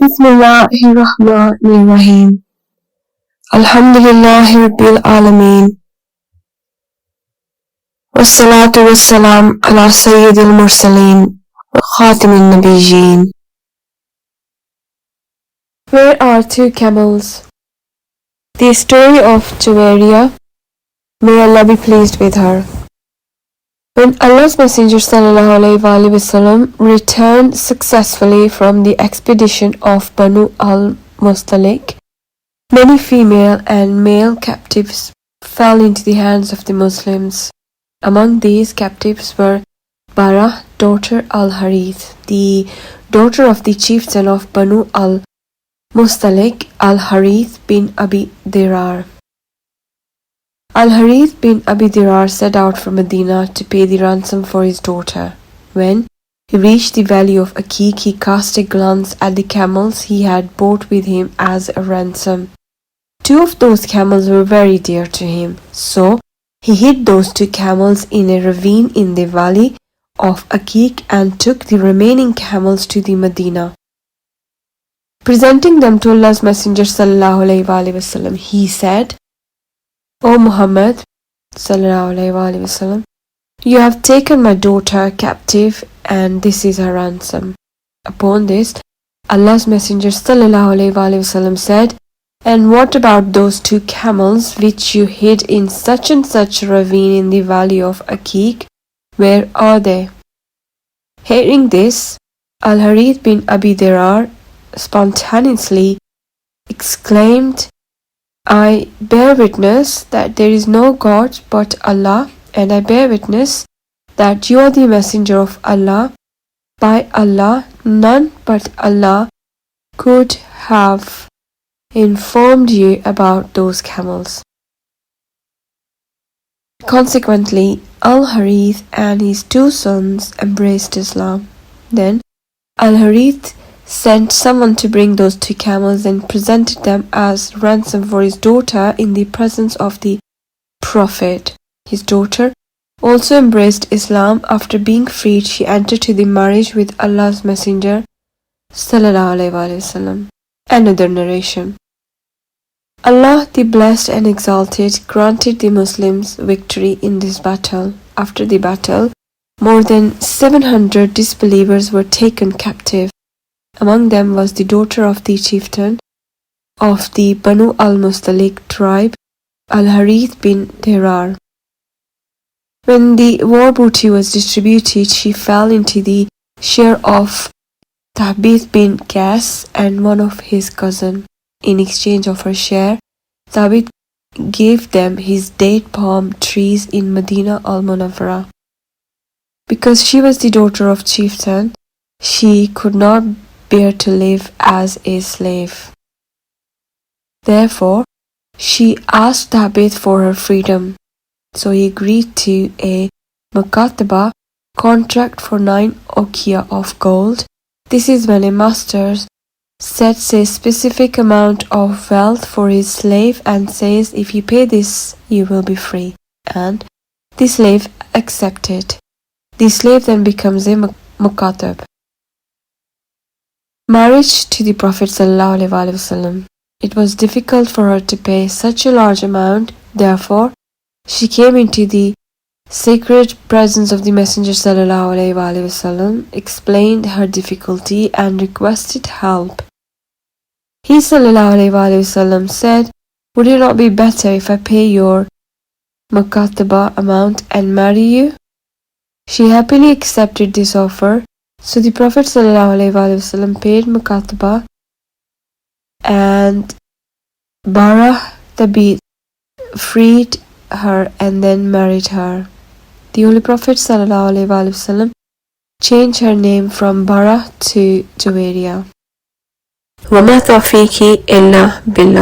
Bismillahirrahmanirrahim. Alhamdulillahi Rabbil Alameen. Wassalatu wassalam ala Sayyidil Mursaleen wa Khatimin Nabiyyin. Where are two camels? The story of Juwairiya, may Allah be pleased with her. When Allah's Messenger ﷺ returned successfully from the expedition of Banu al-Mustalik, many female and male captives fell into the hands of the Muslims. Among these captives were Bara, daughter al-Harith, the daughter of the chieftain of Banu al-Mustalik, al-Harith bin Abi Dirar. Al-Harith bin Abi Dirar set out from Medina to pay the ransom for his daughter. When he reached the valley of Akik, he cast a glance at the camels he had bought with him as a ransom. Two of those camels were very dear to him, so he hid those two camels in a ravine in the valley of Akik and took the remaining camels to the Medina. Presenting them to Allah's Messenger ﷺ, he said, O Muhammad ﷺ, you have taken my daughter captive and this is her ransom. Upon this, Allah's Messenger ﷺ said, and what about those two camels which you hid in such and such ravine in the valley of Akik? Where are they? Hearing this, Al-Harith bin Abi Dirar spontaneously exclaimed, I bear witness that there is no God but Allah, and I bear witness that you are the messenger of Allah. By Allah, none but Allah could have informed you about those camels. Consequently, Al-Harith and his two sons embraced Islam. Then Al-Harith sent someone to bring those two camels and presented them as ransom for his daughter in the presence of the Prophet. His daughter also embraced Islam. After being freed, she entered to the marriage with Allah's Messenger ﷺ. Another narration. Allah the Blessed and Exalted granted the Muslims victory in this battle. After the battle, more than 700 disbelievers were taken captive. Among them was the daughter of the chieftain of the Banu al-Mustalik tribe, Al-Harith bin Dirar. When the war booty was distributed, she fell into the share of Thabit bin Qais and one of his cousins. In exchange of her share, Thabit gave them his date palm trees in Medina al-Munawwara. Because she was the daughter of chieftain, she could not bear to live as a slave. Therefore, she asked Thabit for her freedom. So he agreed to a mukataba contract for 9 ukiya of gold. This is when a master sets a specific amount of wealth for his slave and says, if you pay this, you will be free. And the slave accepted. The slave then becomes a mukatab. Marriage to the Prophet ﷺ. It was difficult for her to pay such a large amount. Therefore, she came into the sacred presence of the Messenger ﷺ, explained her difficulty and requested help. He ﷺ said, would it not be better if I pay your mukataba amount and marry you? She happily accepted this offer. So the Prophet ﷺ paid mukataba and Bara Thabit freed her and then married her. The Holy Prophet ﷺ changed her name from Bara to Juwairiya. وَمَا تَوْفِيقِي إِلَّا بِاللَّهِ.